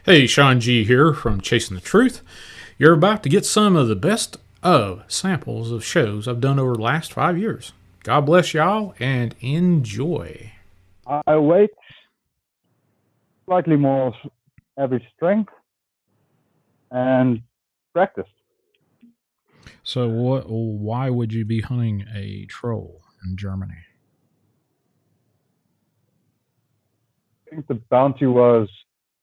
Hey, Sean G here from Chasing the Truth. You're about to get some of the best of samples of shows I've done over the last 5 years. God bless y'all and enjoy. I weigh slightly more average strength and practice. So, what? Why would you be hunting a troll in Germany? I think the bounty was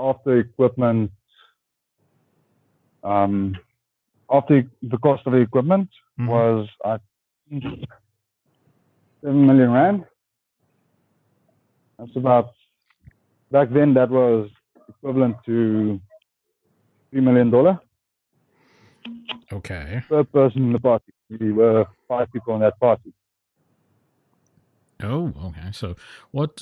after equipment, after the cost of the equipment was, I think, 7 million rand. That's about, back then, that was equivalent to $3 million Okay. per person in the party. We were 5 people in that party. Oh, okay. So, what?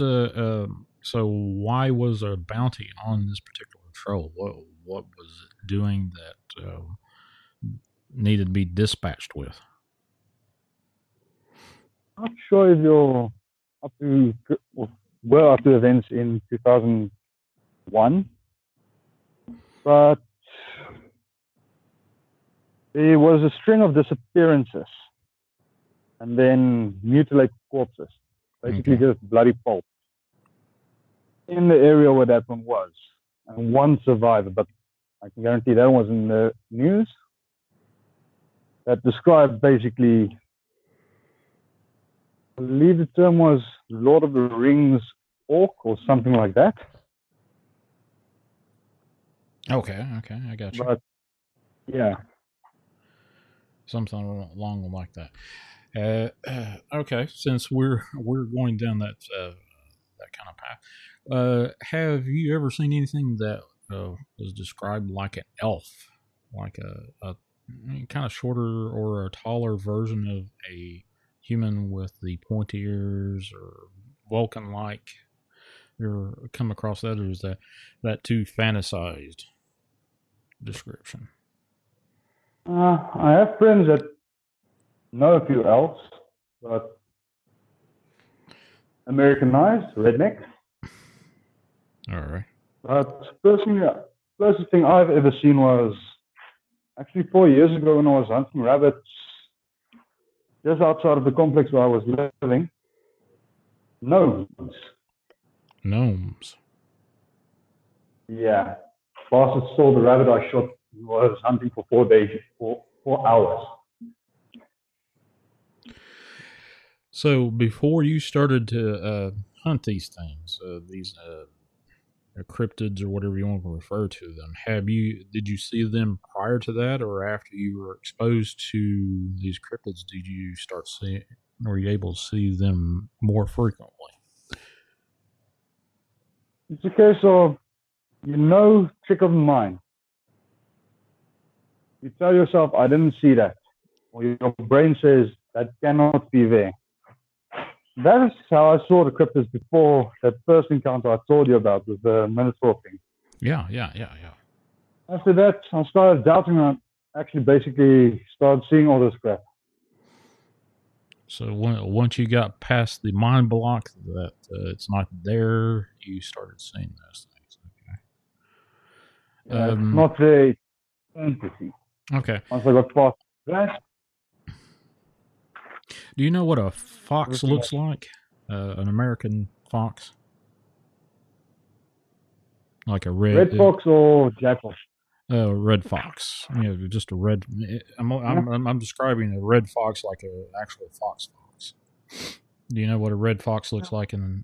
So, why was there a bounty on this particular troll? What was it doing that needed to be dispatched with? I'm not sure if you're up to, were up to events in 2001, but there was a string of disappearances and then mutilated corpses, basically just bloody pulp, in the area where that one was. And one survivor, but I can guarantee that was in the news, that described basically, I believe the term was Lord of the Rings orc or something like that. Okay, I got you. But yeah, Something along like that. Okay, since we're going down that that kind of path, have you ever seen anything that was described like an elf, like a kind of shorter or a taller version of a human with the pointy ears or Vulcan like? You ever come across that, or is that too fantasized description? I have friends that know a few elves, but Americanized, redneck. All right. But personally, the closest thing I've ever seen was actually 4 years ago when I was hunting rabbits just outside of the complex where I was living. Gnomes. Gnomes. Yeah. Bastard saw the rabbit I shot and was hunting for 4 days, 4 hours. So before you started to hunt these things, these cryptids or whatever you want to refer to them, did you see them prior to that, or after you were exposed to these cryptids, did you start seeing? Were you able to see them more frequently? It's a case of, trick of the mind. You tell yourself, I didn't see that. Or your brain says, that cannot be there. That is how I saw the cryptids before that first encounter I told you about with the Minotaur thing. Yeah. After that, I started doubting and I actually basically started seeing all this crap. So once you got past the mind block that it's not there, you started seeing those things. Okay. It's not very fantasy. Okay. Once I got past that. Do you know what a fox looks like? An American fox? Like a red fox or jackal? Red fox. Just a red. I'm describing a red fox like an actual fox. Do you know what a red fox looks like in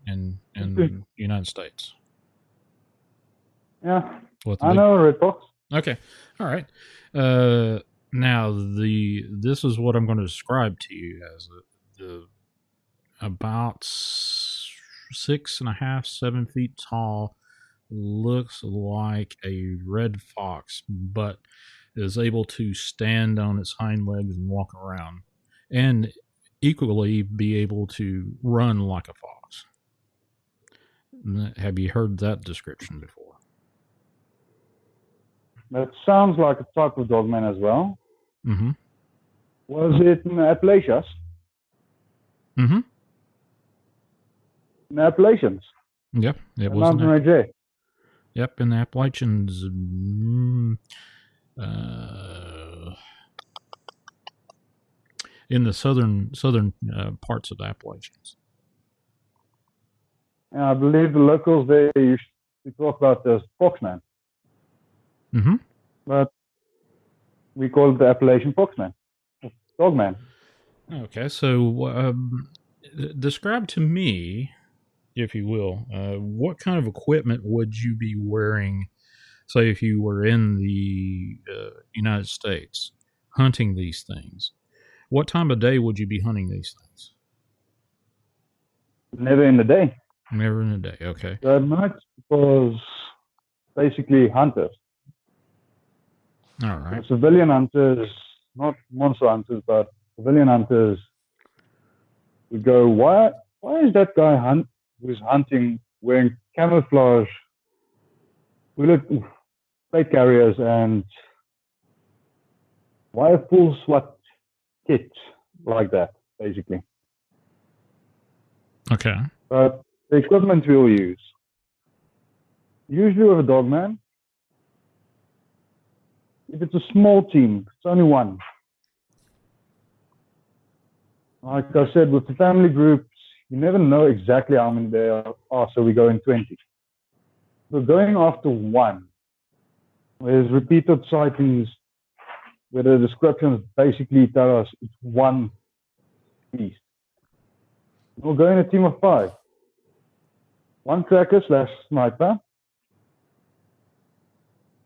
the United States? Yeah, I know a red fox. Okay, all right. Now this is what I'm going to describe to you as the about 6.5, 7 feet tall, looks like a red fox, but is able to stand on its hind legs and walk around, and equally be able to run like a fox. Have you heard that description before? That sounds like a type of Dogman as well. Mm-hmm. Was it in the Appalachians? Mm-hmm. In the Appalachians? Yep, it was. Mountain Range. Yep, in the Appalachians. Uh, in the southern parts of the Appalachians. And I believe the locals there used to talk about the foxman, Mm-hmm. but we call it the Appalachian foxman, dogman. Okay, so describe to me, if you will, what kind of equipment would you be wearing, say, if you were in the United States hunting these things? What time of day would you be hunting these things? Never in the day. Never in the day. Okay. The night was basically hunters. All right. So civilian hunters, not monster hunters, but civilian hunters would go, why is that guy who's hunting wearing camouflage bullet plate carriers and why a full SWAT kit like that, basically. Okay. But the equipment we'll use, usually with a dogman, if it's a small team, it's only one. Like I said, with the family groups, you never know exactly how many there are, so we go in 20. So going after one, there's repeated sightings where the descriptions basically tell us it's one beast. We'll go in a team of 5. One tracker / sniper,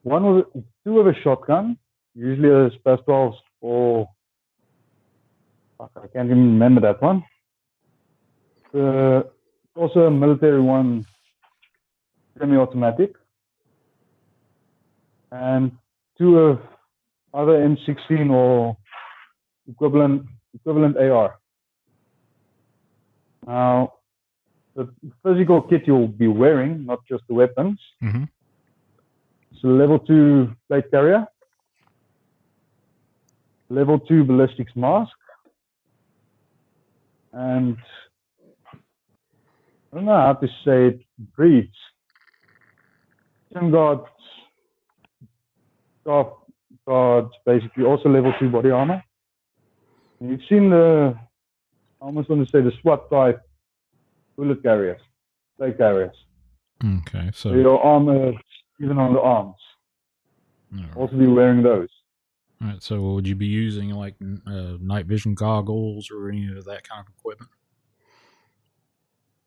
two with a shotgun, usually a Spaz 12 or I can't even remember that one. Also a military one, semi-automatic, and 2 of other M16 or equivalent AR. Now, the physical kit you'll be wearing, not just the weapons. Mm-hmm. So level 2 plate carrier, level 2 ballistics mask, and I don't know how to say it, breeds. Shin guards, scarf guards, basically also level 2 body armor. And you've seen I almost want to say the SWAT type bullet carriers, plate carriers. Okay, so your armor, even on the arms, also be wearing those. All right, so would you be using like night vision goggles or any of that kind of equipment?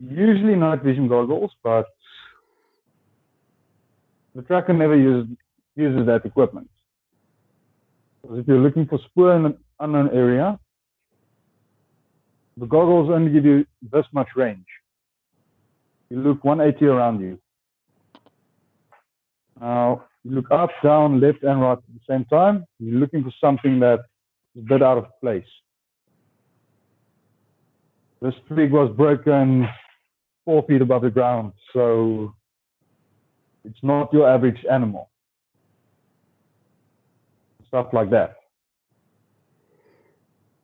Usually night vision goggles, but the tracker never uses that equipment. Because if you're looking for spoor in an unknown area, the goggles only give you this much range. You look 180 around you. Now, you look up, down, left, and right at the same time. You're looking for something that is a bit out of place. This twig was broken 4 feet above the ground, so it's not your average animal. Stuff like that.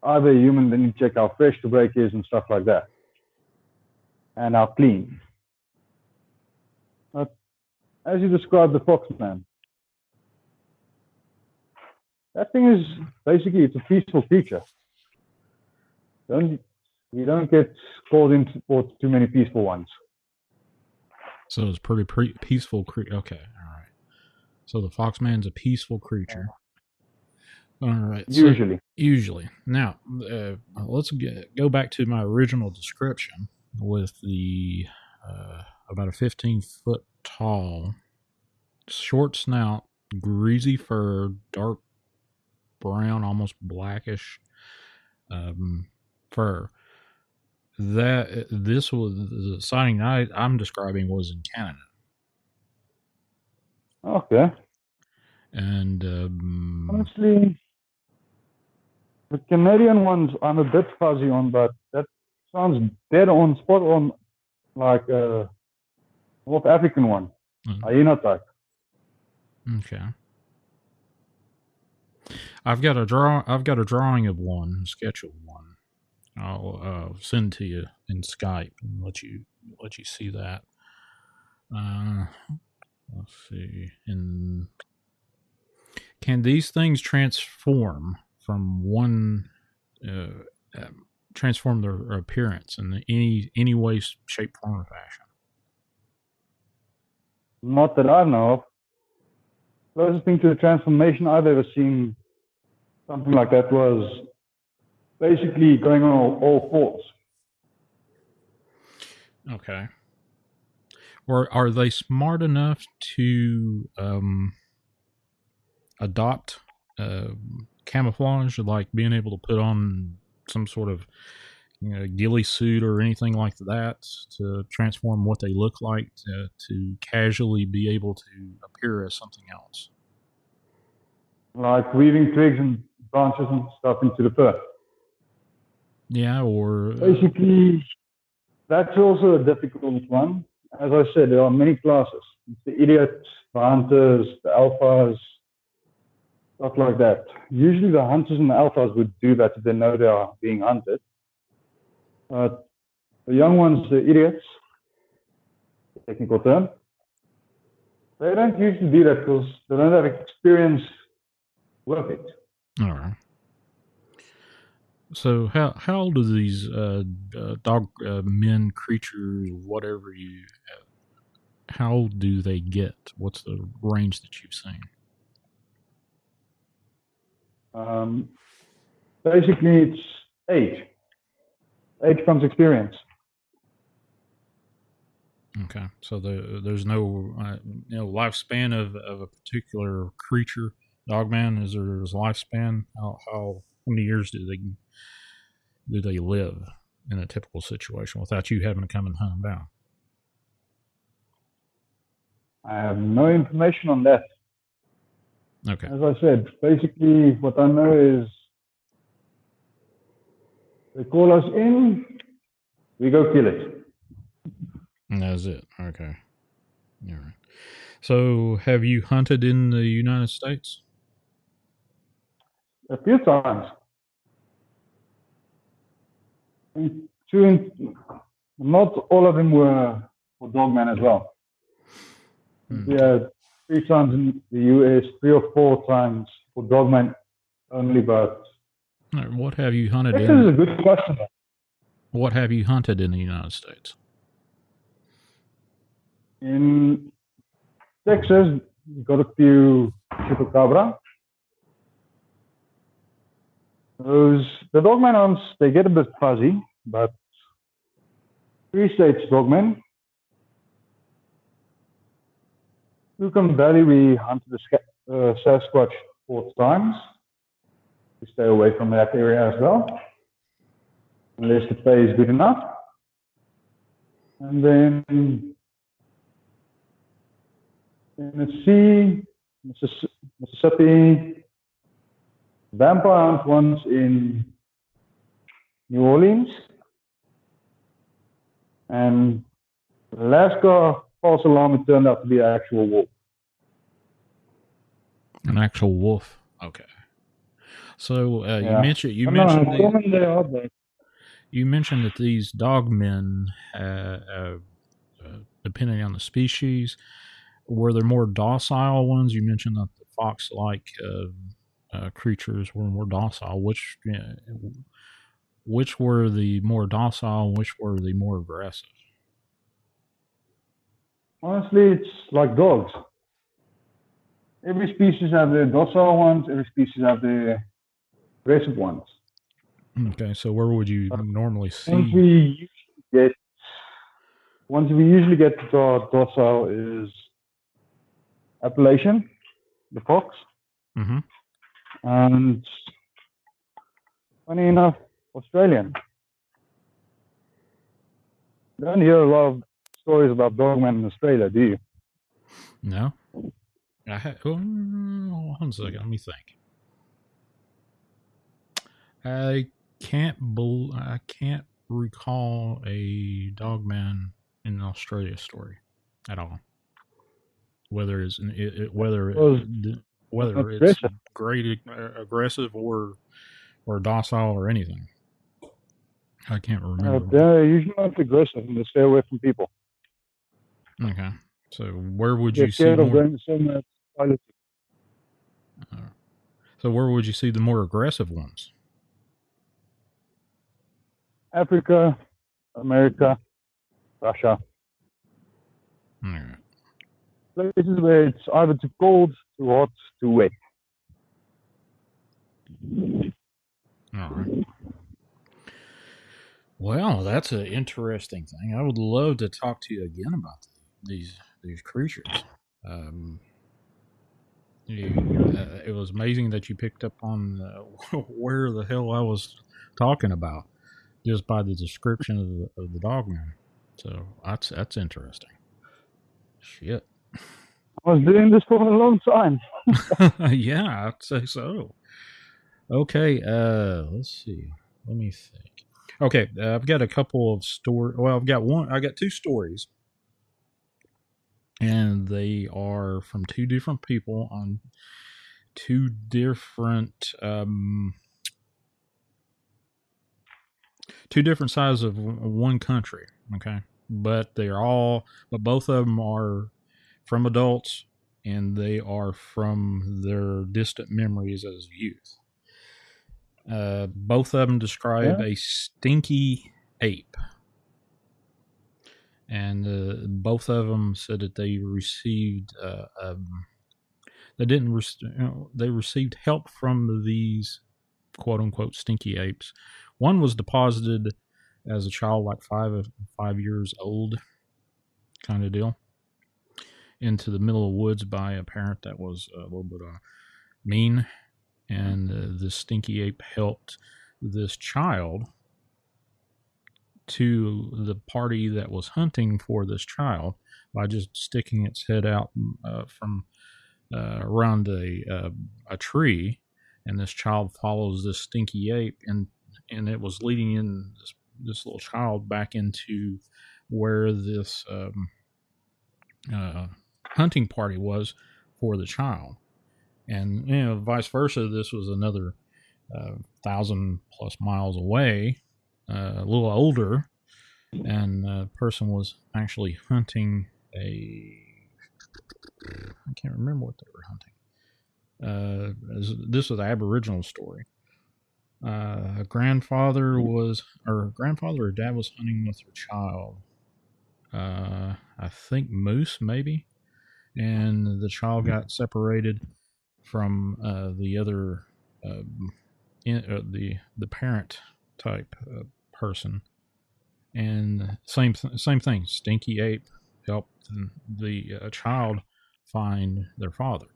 Either a human, then you check how fresh the break is and stuff like that. And how clean. But as you described the foxman, that thing is basically, it's a peaceful creature. You don't get called in for too many peaceful ones. So it's pretty peaceful. Okay, all right. So the foxman's a peaceful creature. All right. Usually. Now, let's go back to my original description with the about a 15-foot tall, short snout, greasy fur, dark brown, almost blackish fur. This was the sighting I'm describing was in Canada. Okay. And honestly, the Canadian ones I'm a bit fuzzy on, but that sounds dead on, spot on, like a North African one, hyena type. Okay. I've got a drawing of one, a sketch of one. I'll send to you in Skype and let you see that. let's see. And can these things transform from one, uh, transform their appearance in any way, shape, form, or fashion? Not that I know of. Closest thing to the transformation I've ever seen something like that was basically going on all fours. Okay. Or are they smart enough to adopt camouflage, like being able to put on some sort of ghillie suit or anything like that to transform what they look like to casually be able to appear as something else? Like weaving twigs and branches and stuff into the fur. Yeah, or Basically, that's also a difficult one. As I said, there are many classes. It's the idiots, the hunters, the alphas, stuff like that. Usually the hunters and the alphas would do that if they know they are being hunted. But the young ones, the idiots, technical term, they don't usually do that because they don't have experience with it. all right. So how do these dog men creatures, whatever you, how do they get? What's the range that you've seen? Um, Basically, it's age. Age comes experience. Okay, so there's no lifespan of a particular creature. Dogman, is there a lifespan? How many years do they live in a typical situation without you having to come and hunt them down? I have no information on that. Okay, As I said, basically, what I know is they call us in, we go kill it. and that's it. Okay, all right. So, have you hunted in the United States? A few times. Not all of them were for Dogman as well. We Okay. had 3 times in the US, 3 or 4 times for Dogman only, but All right, what have you hunted Texas is in? a good question. What have you hunted in the United States? In Texas, we got a few chupacabra. The Dogman hunts, they get a bit fuzzy, but 3 states Dogman. Yukon Valley, we hunted the Sasquatch 4 times. We stay away from that area as well, unless the pay is good enough. And then in Tennessee, Mississippi, vampire hunt once in New Orleans, and Alaska false alarm, it turned out to be an actual wolf. An actual wolf. Okay. So Yeah. I know how common they are, but you mentioned that these dogmen, depending on the species, were there more docile ones? You mentioned that the fox-like creatures were more docile. Which were the more docile? And which were the more aggressive? honestly, it's like dogs. Every species have their docile ones, every species have their aggressive ones. Okay, so where would you normally Ones see? we usually get, ones we usually get docile is Appalachian, the fox, Mm-hmm. and funny enough, Australian. You don't hear a lot of stories about dogmen in Australia, do you? No, one second. Let me think. I I can't recall a dogman in an Australia story at all. Whether it's Because they're not whether it's aggressive. great aggressive or docile or anything. I can't remember. They're usually not aggressive and they stay away from people. Okay. So where would They're you see scared of more? going somewhere pilot. So where would you see the more aggressive ones? Africa, America, Russia. All right. Places where it's either too cold, too hot, too wet. All right. Well, that's an interesting thing. I would love to talk to you again about these creatures. Um, it was amazing that you picked up on where the hell I was talking about just by the description of the Dogman. So that's interesting. Shit. I was doing this for a long time. Yeah, I'd say so. Okay, let's see. Let me think. Okay, I've got a couple of stories. Well, I've got one. I got two stories, and they are from two different people on two different sides of one country. Okay, but both of them are from adults, and they are from their distant memories as youth. Both of them describe Yeah. a stinky ape, and both of them said that they received they didn't they received help from these quote unquote stinky apes. One was deposited as a child, like 5 years old, kind of deal, into the middle of the woods by a parent that was a little bit mean, and this stinky ape helped this child to the party that was hunting for this child by just sticking its head out from around a tree, and this child follows this stinky ape, and it was leading in this little child back into where this hunting party was for the child, and vice versa. This was another 1,000+ miles away, a little older, and the person was actually hunting I can't remember what they were hunting. This was an Aboriginal story. Grandfather or dad was hunting with their child. I think moose, maybe, and the child got separated from the other, the parent type person, and same thing. Stinky ape helped the child find their father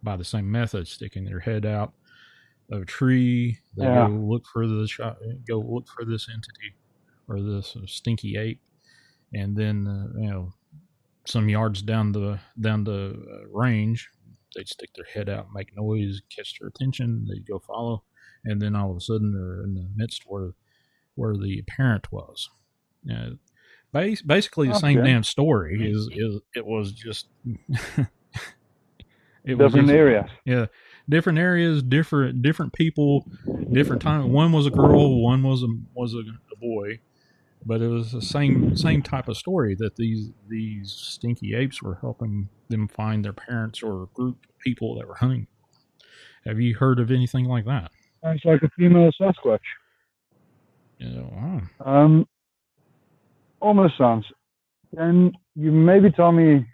by the same method, sticking their head out of a tree. They Yeah. go look for this entity or this stinky ape, and then some yards down the range, they'd stick their head out, make noise, catch their attention. They'd go follow, and then all of a sudden they're in the midst where the parent was. Basically the same Okay. damn story. It was just it was Different just, areas. yeah, different areas, different people, different time. One was a girl, one was a boy, but it was the same type of story that these stinky apes were helping them find their parents or a group of people that were hunting. Have you heard of anything like that? Sounds like a female Sasquatch. Wow. Almost sounds. Can you maybe tell me,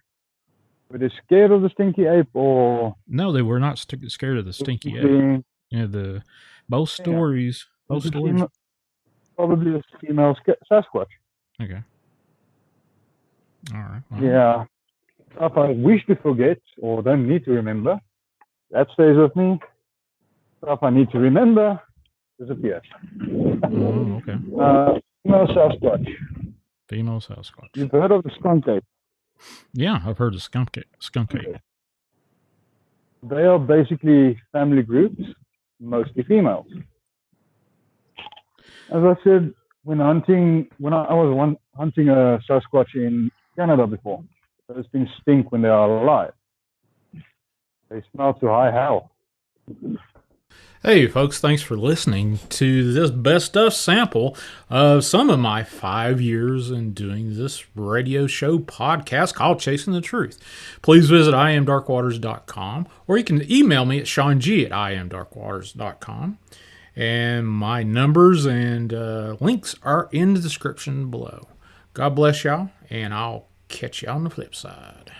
were they scared of the stinky ape or No, they were not scared of the stinky ape. being, Both stories. Both stories. probably a female Sasquatch? Okay. All right. Yeah. If I wish to forget or don't need to remember, that stays with me. If I need to remember, disappears. Oh, okay. Female Sasquatch. Female Sasquatch. You've heard of the skunk ape? Yeah, I've heard of skunk ape. They are basically family groups, mostly females. As I said, when I was hunting a Sasquatch in Canada before, those things stink when they are alive. They smell to high hell. Hey, folks, thanks for listening to this best stuff sample of some of my 5 years in doing this radio show podcast called Chasing the Truth. Please visit iamdarkwaters.com, or you can email me at seang@iamdarkwaters.com. And my numbers and links are in the description below. God bless y'all, and I'll catch you on the flip side.